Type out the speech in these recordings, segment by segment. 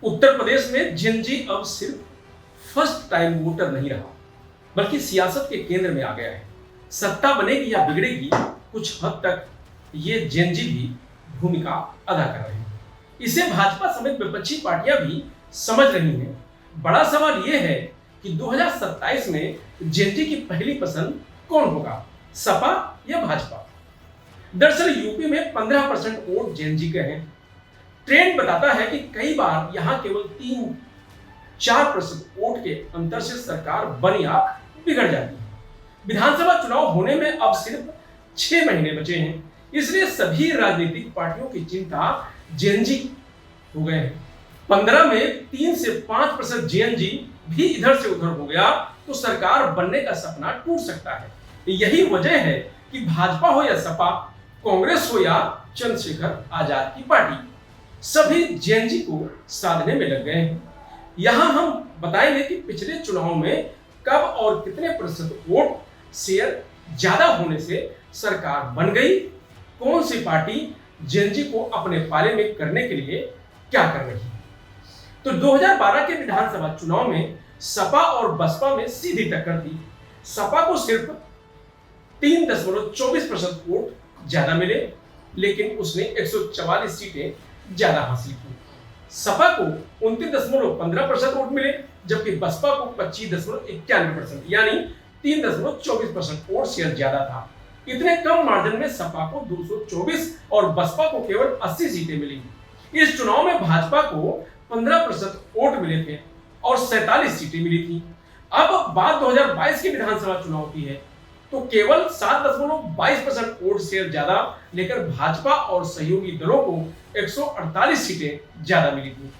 उत्तर प्रदेश में जेनजी अब सिर्फ फर्स्ट टाइम वोटर नहीं रहा, बल्कि सियासत के केंद्र में आ गया है। सत्ता बनेगी या बिगड़ेगी, कुछ हद तक ये जेनजी भी भूमिका अदा कर रहे हैं। इसे भाजपा समेत विपक्षी पार्टियां भी समझ रही हैं। बड़ा सवाल यह है कि 2027 में जेनजी की पहली पसंद कौन होगा, सपा या भाजपा? दरअसल यूपी में 15% वोट जेनजी के हैं। ट्रेंड बताता है कि कई बार यहां केवल 3-4% वोट के अंतर से सरकार बन या बिगड़ जाती है। विधानसभा चुनाव होने में अब सिर्फ 6 महीने बचे हैं, इसलिए सभी राजनीतिक पार्टियों की चिंता जेनजी हो गए हैं। 15 में 3 से 5% जेएनजी भी इधर से उधर हो गया तो सरकार बनने का सपना टूट सकता है। यही वजह है कि भाजपा हो या सपा, कांग्रेस हो या चंद्रशेखर आजाद की पार्टी, सभी जेएनजी को साधने में लग गए हैं। यहां हम बताएंगे कि पिछले चुनाव में कब और कितने प्रतिशत वोट शेयर ज्यादा होने से सरकार बन गई, कौन सी पार्टी जेएनजी को अपने पाले में करने के लिए क्या कर रही है। तो 2012 के विधानसभा चुनाव में सपा और बसपा में सीधी टक्कर थी। सपा को सिर्फ 3.24% वोट ज्यादा मिले, लेकिन उसने 144 सीटें ज्यादा हासिल की। सपा को 29.15% वोट मिले, जबकि बसपा को 25.91% यानी 3.24% वोट शेयर ज्यादा था। इतने कम मार्जिन में सपा को 224 और बसपा को केवल 80 सीटें मिली। इस चुनाव में भाजपा को 15% वोट मिले थे और 47 सीटें मिली थी। अब बात 2022 के विधानसभा चुनाव की है, तो केवल 7.22% वोट शेयर ज्यादा लेकर भाजपा और सहयोगी दलों को 148 सीटें ज्यादा मिली थी।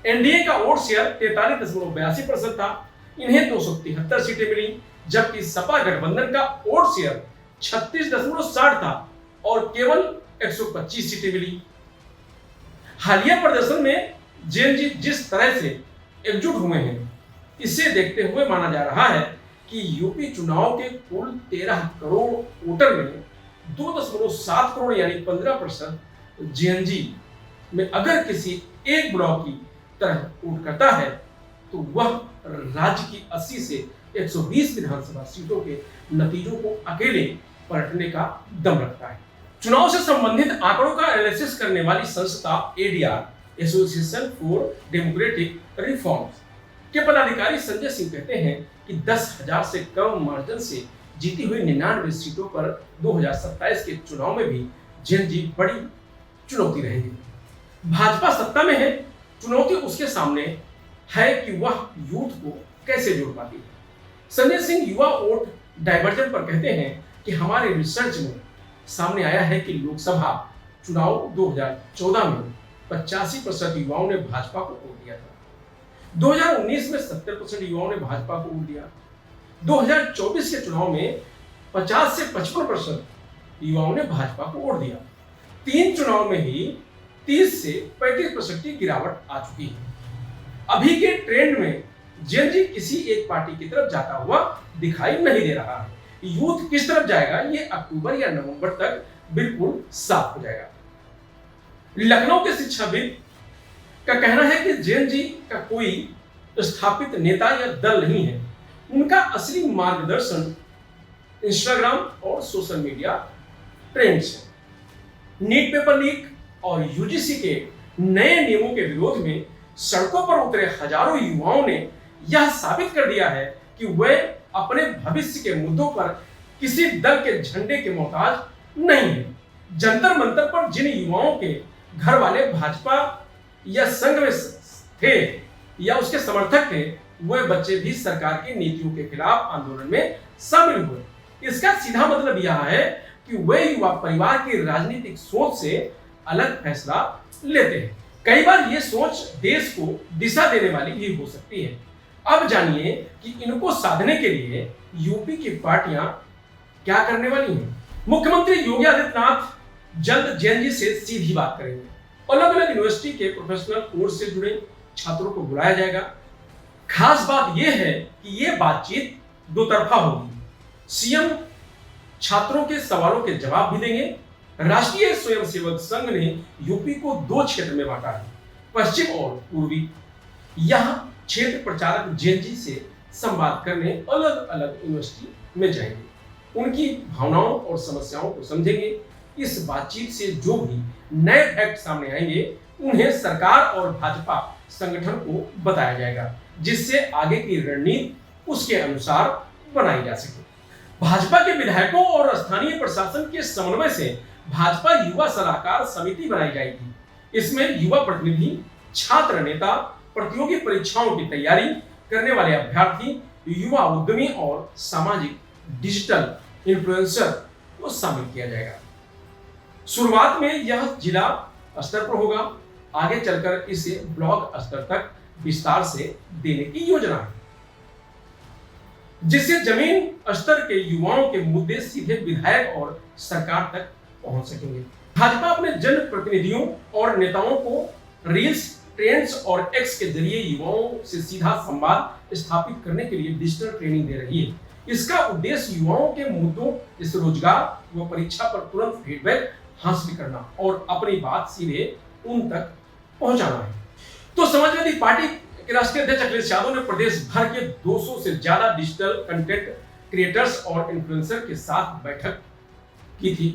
एनडीए का वोट शेयर 43.82% था, इन्हें 273 सीटें मिली, जबकि सपा गठबंधन का वोट शेयर 36.60 था और केवल 125 सीटें मिली। हालिया प्रदर्शन में जेएनजी जिस तरह से एकजुट हुए हैं, इसे देखते हुए माना जा रहा है कि यूपी चुनाव के कुल 13 करोड़ वोटर में 2.7 करोड़ यानी 15% जेएनजी में अगर किसी एक ब्लॉक की तरह वोट करता है तो वह राज्य की 80 से 120 विधानसभा सीटों के नतीजों को अकेले पलटने का दम रखता है। चुनाव से संबंधित आंकड़ों का एनालिसिस करने वाली संस्था ADR, association for democratic reforms के पदाधिकारी संजय सिंह कहते हैं कि 10,000 से कम मार्जिन से जीती हुई 99 सीटों पर 2027 के चुनाव में भी जेएनजी बड़ी चुनौती रहेगी। भाजपा सत्ता में है, चुनौती उसके सामने है कि वह यूथ को कैसे जोड़ पाती है। संजय सिंह युवा वोट डाइवर्जन पर कहते हैं कि हमारे रिसर्च में सामने आया है कि लोकसभा चुनाव 2014 में 85% युवाओं ने भाजपा को वोट दिया था। 2019 में 70% युवाओं ने भाजपा को वोट दिया। 2024 के चुनाव में 50 से 55% युवाओं ने भाजपा को वोट दिया। 3 चुनाव में ही 30 से 35% की गिरावट आ चुकी है। अभी के ट्रेंड में जेएनजी किसी एक पार्टी की तरफ जाता हुआ दिखाई नहीं दे रहा है। यूथ किस तरफ जाएगा, ये अक्टूबर या नवंबर तक बिल्कुल साफ हो जाएगा। लखनऊ के शिक्षाविद का कहना है कि जेएनजी का कोई स्थापित नेता या दल नहीं है। उनका असली मार्गदर्शन इंस्टाग्राम और सोशल मीडिया ट्रेंड्स है। नीट पेपर लीक और यूजीसी के नए नियमों के विरोध में सड़कों पर उतरे हजारों युवाओं ने यह साबित कर दिया है कि वे अपने भविष्य के मुद्दों पर किसी दल के झंडे के मोहताज नहीं है। जंतर मंतर पर जिन युवाओं के घर वाले भाजपा या संघ में थे या उसके समर्थक थे, वे बच्चे भी सरकार की नीतियों के खिलाफ आंदोलन में शामिल हुए। इसका सीधा मतलब यह है कि वे युवा परिवार की राजनीतिक सोच से अलग फैसला लेते हैं। कई बार ये सोच देश को दिशा देने वाली भी हो सकती है। अब जानिए कि इनको साधने के लिए यूपी की पार्टियां क्या करने वाली हैं। मुख्यमंत्री योगी आदित्यनाथ जल्द जेएनजी से सीधी बात करेंगे। अलग अलग यूनिवर्सिटी के प्रोफेशनल कोर्स से जुड़े छात्रों को बुलाया जाएगा। खास बात यह है कि यह बातचीत दो तरफा होगी। सीएम छात्रों के सवालों के जवाब भी देंगे। राष्ट्रीय स्वयंसेवक संघ ने यूपी को 2 क्षेत्र में बांटा है, पश्चिम और पूर्वी। यहाँ क्षेत्र प्रचारक जेएनजी से संवाद करने अलग अलग यूनिवर्सिटी में जाएंगे, उनकी भावनाओं और समस्याओं को समझेंगे। इस बातचीत से जो भी नए फैक्ट सामने आएंगे उन्हें सरकार और भाजपा संगठन को बताया जाएगा, जिससे आगे की रणनीति उसके अनुसार बनाई जा सके। भाजपा के विधायकों और स्थानीय प्रशासन के समन्वय से भाजपा युवा सलाहकार समिति बनाई जाएगी। इसमें युवा प्रतिनिधि, छात्र नेता, प्रतियोगी परीक्षाओं की तैयारी करने वाले अभ्यर्थी, युवा उद्यमी और सामाजिक डिजिटल इन्फ्लुएंसर को शामिल किया जाएगा। शुरुआत में यह जिला स्तर पर होगा, आगे चलकर इसे ब्लॉक स्तर तक विस्तार से देने की योजना है, जिससे जमीन स्तर के युवाओं के मुद्दे सीधे विधायक और सरकार तक पहुंच सकेंगे। भाजपा अपने जनप्रतिनिधियों और नेताओं को रील्स, ट्रेंड्स और एक्स के जरिए युवाओं से सीधा संवाद स्थापित करने के लिए डिजिटल ट्रेनिंग दे रही है। इसका उद्देश्य युवाओं के मुद्दों जैसे रोजगार व परीक्षा पर तुरंत फीडबैक हासिल करना और अपनी बात सीधे उन तक पहुंचाना है। तो समाजवादी पार्टी के राष्ट्रीय अध्यक्ष अखिलेश यादव ने प्रदेश भर के 200 से ज्यादा डिजिटल कंटेंट क्रिएटर्स और इन्फ्लुएंसर के साथ बैठक की थी।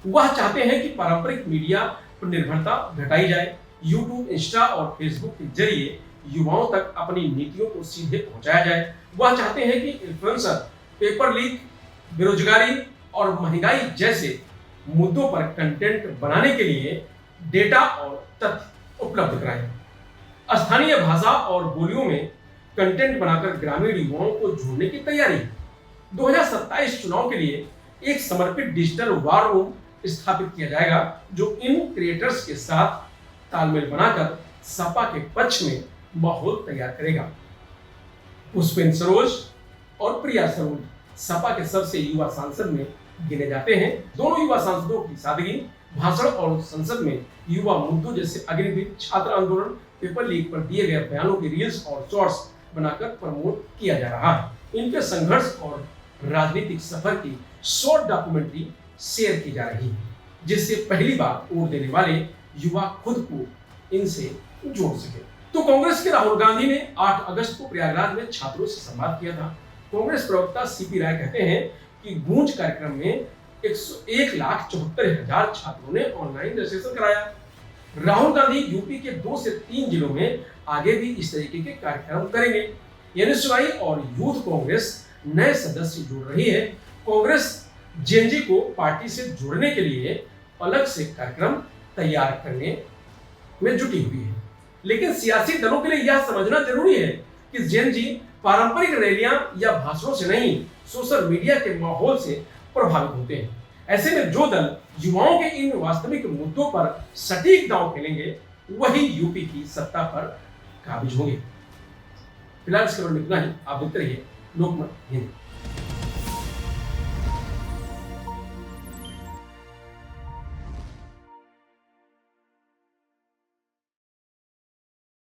वह चाहते हैं कि पारंपरिक मीडिया पर निर्भरता घटाई जाए, यूट्यूब, इंस्टा और फेसबुक के जरिए युवाओं तक अपनी नीतियों को सीधे पहुंचाया जाए। वह चाहते हैं कि इन्फ्लुएंसर पेपर लीक, बेरोजगारी और महंगाई जैसे मुद्दों पर कंटेंट बनाने के लिए डेटा और तथ्य उपलब्ध कराएं। स्थानीय भाषा और बोलियों में कंटेंट बनाकर ग्रामीण युवाओं को जोड़ने की तैयारी है। 2027 चुनाव के लिए एक समर्पित डिजिटल वार रूम स्थापित किया जाएगा, जो इन क्रिएटर्स के साथ तालमेल बनाकर सपा के पक्ष में माहौल तैयार करेगा। पुष्पेंद्र सरोज और प्रिया सरोज सपा के सबसे युवा सांसद में गिने जाते हैं। दोनों युवा सांसदों की सादगी, भाषण और संसद में युवा मुद्दों जैसे अग्निवीर, छात्र आंदोलन, पेपर लीक पर दिए गए बयानों की रील्स और शॉर्ट्स बनाकर प्रमोट किया जा रहा है। इनके संघर्ष और राजनीतिक सफर की शॉर्ट डॉक्यूमेंट्री शेयर की जा रही है, जिससे पहली बार वोट देने वाले युवा खुद को इनसे जोड़ सके। तो कांग्रेस के राहुल गांधी ने 8 अगस्त को प्रयागराज में छात्रों से संवाद किया था। कांग्रेस प्रवक्ता सीपी राय कहते हैं कि गूंज कार्यक्रम में 1,74,000 छात्रों ने ऑनलाइन रजिस्ट्रेशन कराया। राहुल गांधी यूपी के 2 से 3 जिलों में आगे भी इस तरीके के कार्यक्रम करेंगे। एनएसयूआई और यूथ कांग्रेस नए सदस्य जोड़ रही है। कांग्रेस जेएनजी को पार्टी से जोड़ने के लिए अलग से कार्यक्रम तैयार करने में जुटी हुई है, लेकिन सियासी दलों के लिए यह समझना जरूरी है कि जेएनजी पारंपरिक रैलियां या भाषणों से नहीं, सोशल मीडिया के माहौल से प्रभावित होते हैं। ऐसे में जो दल युवाओं के इन वास्तविक मुद्दों पर सटीक दांव खेलेंगे, वही यूपी की सत्ता पर काबिज होंगे। फिलहाल इसके बारे में इतना ही। आप देखते रहिए लोकमत हिंद।